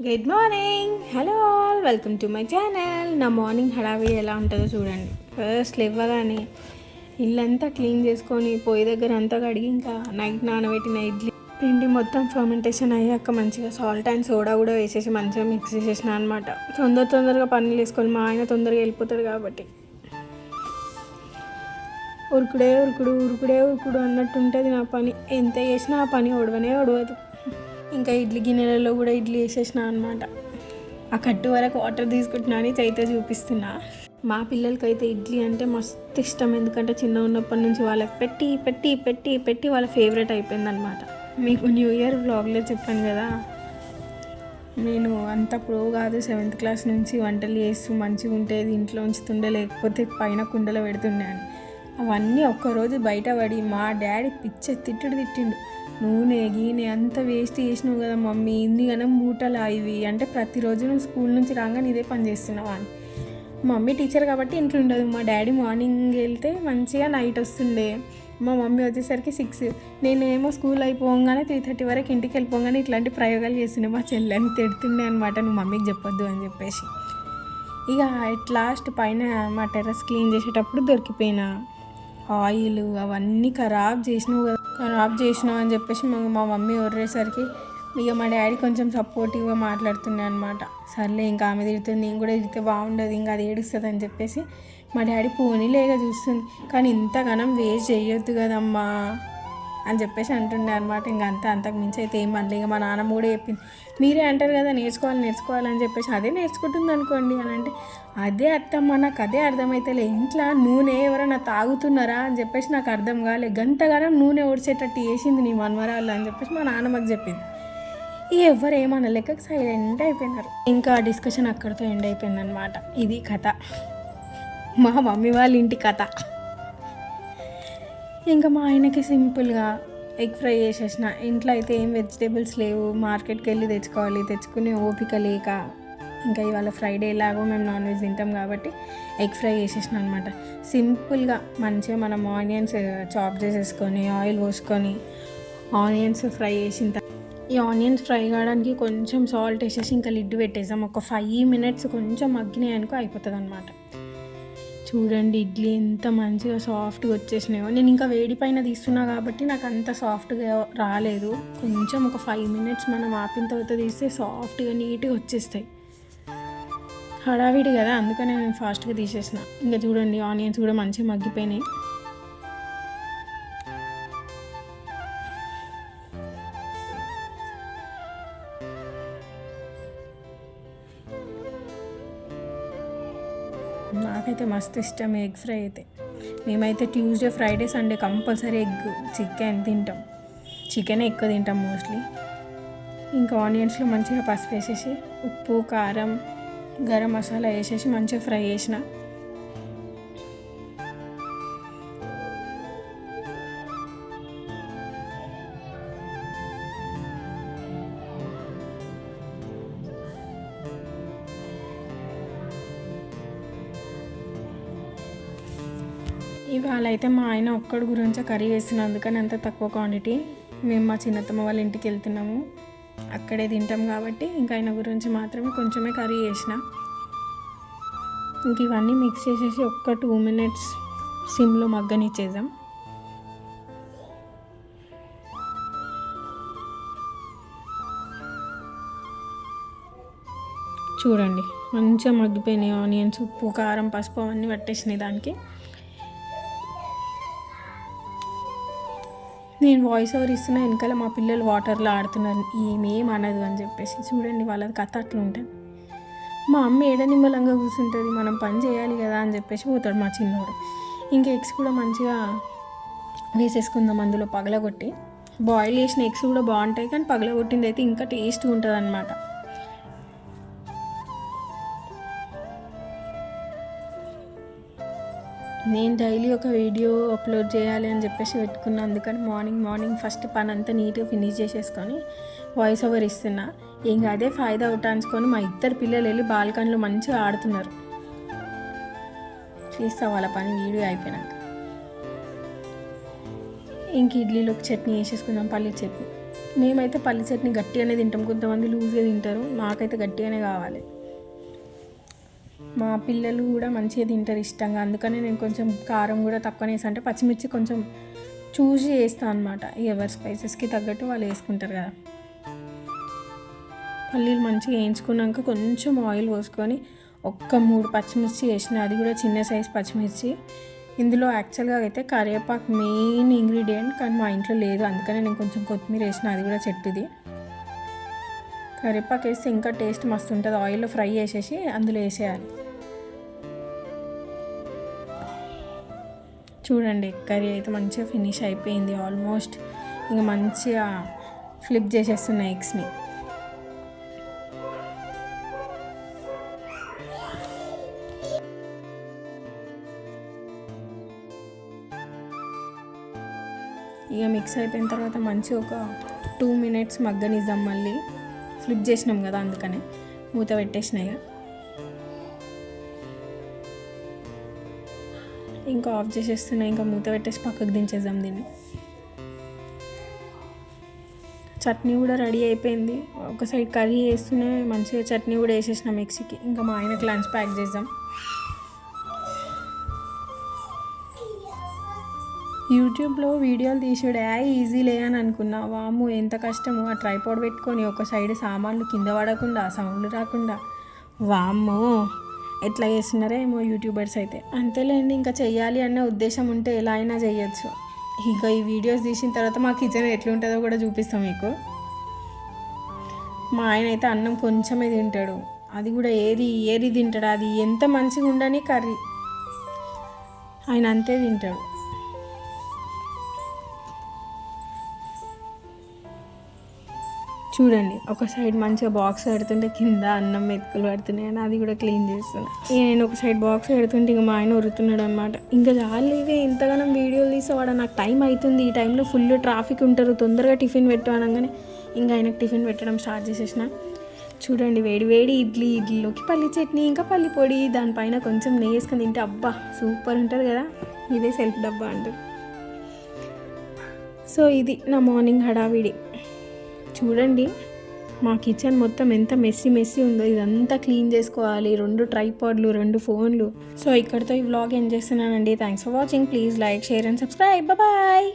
Good morning, hello all, welcome to my channel. నా morning హడావిడి ఎలా ఉంటుందో చూడండి. ఫస్ట్ లేవగానే ఇల్లంతా క్లీన్ చేసుకొని పొయ్యి దగ్గర అంతా కడిగి ఇంకా నైట్ నానబెట్టిన ఇడ్లీ పిండి మొత్తం ఫర్మెంటేషన్ అయ్యాక మంచిగా సాల్ట్ అండ్ సోడా కూడా వేసేసి మంచిగా మిక్స్ చేసేసిన అనమాట. తొందరగా పనులు వేసుకోవాలి, మా ఆయన తొందరగా వెళ్ళిపోతాడు కాబట్టి. ఉరుకుడు అన్నట్టు ఉంటుంది నా పని. ఎంత చేసినా ఆ పని ఒడవదు. ఇంకా ఇడ్లీ గిన్నెలలో కూడా ఇడ్లీ వేసేసిన అనమాట. ఆ కట్టు వరకు వాటర్ తీసుకుంటున్నా అని చైతే చూపిస్తున్నా. మా పిల్లలకైతే ఇడ్లీ అంటే మస్తు ఇష్టం. ఎందుకంటే చిన్న ఉన్నప్పటి నుంచి వాళ్ళకి పెట్టి పెట్టి పెట్టి పెట్టి వాళ్ళ ఫేవరెట్ అయిపోయిందనమాట. మీకు న్యూ ఇయర్ వ్లాగ్లో చెప్పాను కదా, నేను అంత ప్రో కాదు. 7th క్లాస్ నుంచి వంటలు చేస్తూ మంచిగా ఉండేది, ఇంట్లో ఉంచుతుండే, లేకపోతే పైన కుండలో పెడుతుండే అని. అవన్నీ ఒక్కరోజు బయట పడి మా డాడీ తిట్టిండు. నూనె అంత వేస్ట్ చేసినావు కదా మమ్మీ, ఇన్నిగానం మూటలా ఇవి అంటే ప్రతిరోజు నువ్వు స్కూల్ నుంచి రాగానే ఇదే పని చేస్తున్నావా అని. మమ్మీ టీచర్ కాబట్టి ఇంట్లో ఉండదు. మా డాడీ మార్నింగ్ వెళ్తే మంచిగా నైట్ వస్తుండే. మా మమ్మీ వచ్చేసరికి 6. నేనేమో స్కూల్ అయిపోగానే 3:30 వరకు ఇంటికి వెళ్ళిపోగానే ఇట్లాంటి ప్రయోగాలు చేస్తుండే. మా చెల్లెని తిడుతుండే అనమాట, నువ్వు మమ్మీకి చెప్పొద్దు అని చెప్పేసి. ఇక ఎట్ లాస్ట్ పైన మా టెర్రస్ క్లీన్ చేసేటప్పుడు దొరికిపోయిన ఆయిల్ అవన్నీ ఖరాబ్ చేసినావు అని చెప్పేసి మా మమ్మీ ఒర్రేసరికి ఇక మా డాడీ కొంచెం సపోర్టివ్గా మాట్లాడుతుండే అనమాట. సర్లే ఇంకా ఆమె తిడుతుంది, నేను కూడా తిడితే బాగుండదు, ఇంకా అది ఏడుస్తుంది అని చెప్పేసి మా డాడీ పోనీలేగా చూస్తుంది. కానీ ఇంతగానం వేస్ట్ చేయొద్దు కదమ్మా అని చెప్పేసి అంటుండే అనమాట. ఇంకా అంతకు మించి అయితే ఏం అనలే. ఇక మా నాన్నమ్మ కూడా చెప్పింది, మీరే అంటారు కదా నేర్చుకోవాలని చెప్పేసి, అదే నేర్చుకుంటుంది అనుకోండి అని అంటే, అదే అత్తమ్మ నాకు అదే అర్థమైతేలే, ఇంట్లో నూనె ఎవరైనా తాగుతున్నారా అని చెప్పేసి నాకు అర్థం కాలే, గంతగానం నూనె ఓడిచేటట్టు వేసింది నీ మనవరాళ్ళు అని చెప్పేసి మా నాన్నమ్మకి చెప్పింది. ఇక ఎవరు ఏమనలేక సైలెంట్ అయిపోయినారు. ఇంకా డిస్కషన్ అక్కడితో ఎండ్ అయిపోయిందనమాట. ఇది కథ, మా మమ్మీ వాళ్ళ ఇంటి కథ. ఇంకా మా ఆయనకి సింపుల్గా ఎగ్ ఫ్రై చేసేసిన. ఇంట్లో అయితే ఏం వెజిటేబుల్స్ లేవు, మార్కెట్కి వెళ్ళి తెచ్చుకునే ఓపిక లేక, ఇంకా ఇవాళ ఫ్రైడే ఎలాగో మేము నాన్ వెజ్ తింటాం కాబట్టి ఎగ్ ఫ్రై చేసేసిన అనమాట. సింపుల్గా మంచిగా మనం ఆనియన్స్ చాప్ చేసేసుకొని ఆయిల్ పోసుకొని ఆనియన్స్ ఫ్రై చేసిన ఈ ఆనియన్స్ ఫ్రై కావడానికి కొంచెం సాల్ట్ వేసేసి ఇంకా లిడ్ పెట్టేసాం. ఒక 5 minutes కొంచెం మగ్గినాయి అనుకో అయిపోతుంది అనమాట. చూడండి ఇడ్లీ ఎంత మంచిగా సాఫ్ట్గా వచ్చేసినాయో. నేను ఇంకా వేడి పైన తీస్తున్నా కాబట్టి నాకు అంత సాఫ్ట్గా రాలేదు. కొంచెం ఒక 5 minutes మనం ఆపిన తర్వాత తీస్తే సాఫ్ట్గా నీట్గా వచ్చేస్తాయి. హడావిడి కదా, అందుకనే నేను ఫాస్ట్గా తీసేసిన. ఇంకా చూడండి ఆనియన్స్ కూడా మంచిగా మగ్గిపోయినాయి. నాకైతే మస్తు ఇష్టం ఎగ్ ఫ్రై అయితే. మేమైతే Tuesday, Friday, Sunday compulsory chicken తింటాం. చికెనే ఎక్కువ తింటాం మోస్ట్లీ. ఇంకా ఆనియన్స్లో మంచిగా పసుపు వేసేసి ఉప్పు, కారం, గరం మసాలా వేసేసి మంచిగా ఫ్రై చేసిన. ఇవాళ అయితే మా ఆయన ఒక్కడి గురించి కర్రీ వేసిన, అందుకని అంత తక్కువ క్వాంటిటీ. మేము మా చిన్నత్తమ్మ వాళ్ళ ఇంటికి వెళ్తున్నాము, అక్కడే తింటాం కాబట్టి ఇంకా ఆయన గురించి మాత్రమే కొంచెమే కర్రీ చేసిన. ఇంక ఇవన్నీ మిక్స్ చేసేసి ఒక్క 2 minutes సిమ్లో మగ్గనిచ్చేద్దాం. చూడండి మంచిగా మగ్గిపోయినాయి ఆనియన్స్. ఉప్పు, కారం, పసుపు అవన్నీ పట్టేసినాయి దానికి. నేను వాయిస్ ఓవర్ ఇస్తున్నా, వెనకాల మా పిల్లలు వాటర్లో ఆడుతున్నారు, ఏమేం అనదు అని చెప్పేసి. చూడండి వాళ్ళది కథ అట్లా ఉంటుంది. మా అమ్మ నిమ్మలంగా కూర్చుంటుంది, మనం పని చేయాలి కదా అని చెప్పేసి పోతాడు మా చిన్నోడు. ఇంకా ఎగ్స్ కూడా మంచిగా వేసేసుకుందాం అందులో పగలగొట్టి. బాయిల్ చేసిన ఎగ్స్ కూడా బాగుంటాయి, కానీ పగలగొట్టింది అయితే ఇంకా టేస్ట్గా ఉంటుంది అన్నమాట. నేను డైలీ ఒక వీడియో అప్లోడ్ చేయాలి అని చెప్పేసి పెట్టుకున్నా. అందుకని మార్నింగ్ ఫస్ట్ పని అంతా నీట్గా ఫినిష్ చేసేసుకొని వాయిస్ ఓవర్ ఇస్తున్నా. ఇంకా అదే ఫాయిదా అవుతానుకొని మా 2 పిల్లలు వెళ్ళి బాల్కనీలో మంచిగా ఆడుతున్నారు. చేస్తా వాళ్ళ పని వీడియో అయిపోయినాక. ఇంక ఇడ్లీలోకి చట్నీ వేసేసుకుందాం, పల్లి చట్నీ. మేమైతే పల్లి చట్నీ గట్టిగానే తింటాం, కొంతమంది లూజ్గా తింటారు, నాకైతే గట్టిగానే కావాలి. మా పిల్లలు కూడా మంచిగా తింటారు ఇష్టంగా, అందుకని నేను కొంచెం కారం కూడా తక్కువనే వేస్తాను. అంటే పచ్చిమిర్చి కొంచెం చూసి వేస్తాను అనమాట, ఎవరి స్పైసెస్కి తగ్గట్టు వాళ్ళు వేసుకుంటారు కదా. పల్లీలు మంచిగా వేయించుకున్నాక కొంచెం ఆయిల్ పోసుకొని ఒక్క 3 పచ్చిమిర్చి వేసిన, అది కూడా చిన్న సైజ్ పచ్చిమిర్చి. ఇందులో యాక్చువల్గా అయితే కరివేపాకు మెయిన్ ఇంగ్రీడియంట్, కానీ మా ఇంట్లో లేదు, అందుకని నేను కొంచెం కొత్తిమీర వేసిన, అది కూడా చెట్టుది. కరివేపాకు వేస్తే ఇంకా టేస్ట్ మస్తు ఉంటుంది. ఆయిల్లో ఫ్రై చేసేసి అందులో వేసేయాలి. చూడండి కర్రీ అయితే మంచిగా ఫినిష్ అయిపోయింది ఆల్మోస్ట్. ఇంకా మంచిగా ఫ్లిప్ చేసేస్తున్నాయి ఎగ్స్ని. ఇక మిక్స్ అయిపోయిన తర్వాత మంచిగా ఒక 2 minutes మగ్గనిద్దాం. మళ్ళీ ఫ్లిప్ చేసినాం కదా, అందుకనే మూత పెట్టేసినాయి. ఇంకా ఆఫ్ చేసేస్తున్నాయి, ఇంకా మూత పెట్టేసి పక్కకు దించేద్దాం దీన్ని. చట్నీ కూడా రెడీ అయిపోయింది. ఒక సైడ్ కర్రీ వేస్తూనే మంచిగా చట్నీ కూడా వేసేసిన మిక్సీకి. ఇంకా మా ఆయనకి లంచ్ ప్యాక్ చేద్దాం. యూట్యూబ్లో వీడియోలు తీసుడే ఈజీలే అని అనుకున్నా, వాము ఎంత కష్టము. ఆ ట్రైపాడ్ పెట్టుకొని ఒక సైడ్ సామాన్లు కింద పడకుండా, సౌండ్లు రాకుండా, వామ్మో ఎట్లా చేస్తున్నారో ఏమో యూట్యూబర్స్ అయితే. అంతేలేండి, ఇంకా చెయ్యాలి అన్న ఉద్దేశం ఉంటే ఎలా అయినా చేయొచ్చు. ఇంకా ఈ వీడియోస్ తీసిన తర్వాత మా కిచెన్ ఎట్లుంటుందో కూడా చూపిస్తాం మీకు. మా ఆయన అయితే అన్నం కొంచెమే తింటాడు, అది కూడా ఏరి తింటాడు. అది ఎంత మంచిగా ఉండని కర్రీ ఆయన అంతే తింటాడు. చూడండి ఒక సైడ్ మంచిగా బాక్స్ పెడుతుంటే కింద అన్నం మెతుకులు పడుతున్నాయి అని అది కూడా క్లీన్ చేస్తున్నా. నేను ఒక సైడ్ బాక్స్ పెడుతుంటే ఇంకా మా ఆయన ఉరుతున్నాడు అనమాట. ఇంకా చాలేవే ఇంతగానం వీడియోలు తీసేవాడు, నాకు టైం అవుతుంది, ఈ టైంలో ఫుల్ ట్రాఫిక్ ఉంటారు, తొందరగా టిఫిన్ పెట్టు అనగానే ఇంకా ఆయనకు టిఫిన్ పెట్టడం స్టార్ట్ చేసేసిన. చూడండి వేడి ఇడ్లీలోకి పల్లి చట్నీ, ఇంకా పల్లి పొడి, దానిపైన కొంచెం నెయ్యి వేసుకొని తింటే అబ్బా సూపర్ ఉంటుంది కదా. ఇదే సెల్ఫ్ డబ్బా అంటారు. సో ఇది నా మార్నింగ్ హడావిడి. చూడండి మా కిచెన్ మొత్తం ఎంత మెస్సీ ఉందో, ఇదంతా క్లీన్ చేసుకోవాలి. 2 ట్రైపాడ్లు, 2 ఫోన్లు. సో ఇక్కడితో ఈ వ్లాగ్ ఎండ్ చేస్తున్నానండి. Thanks for watching. Please like, share and subscribe. Bye.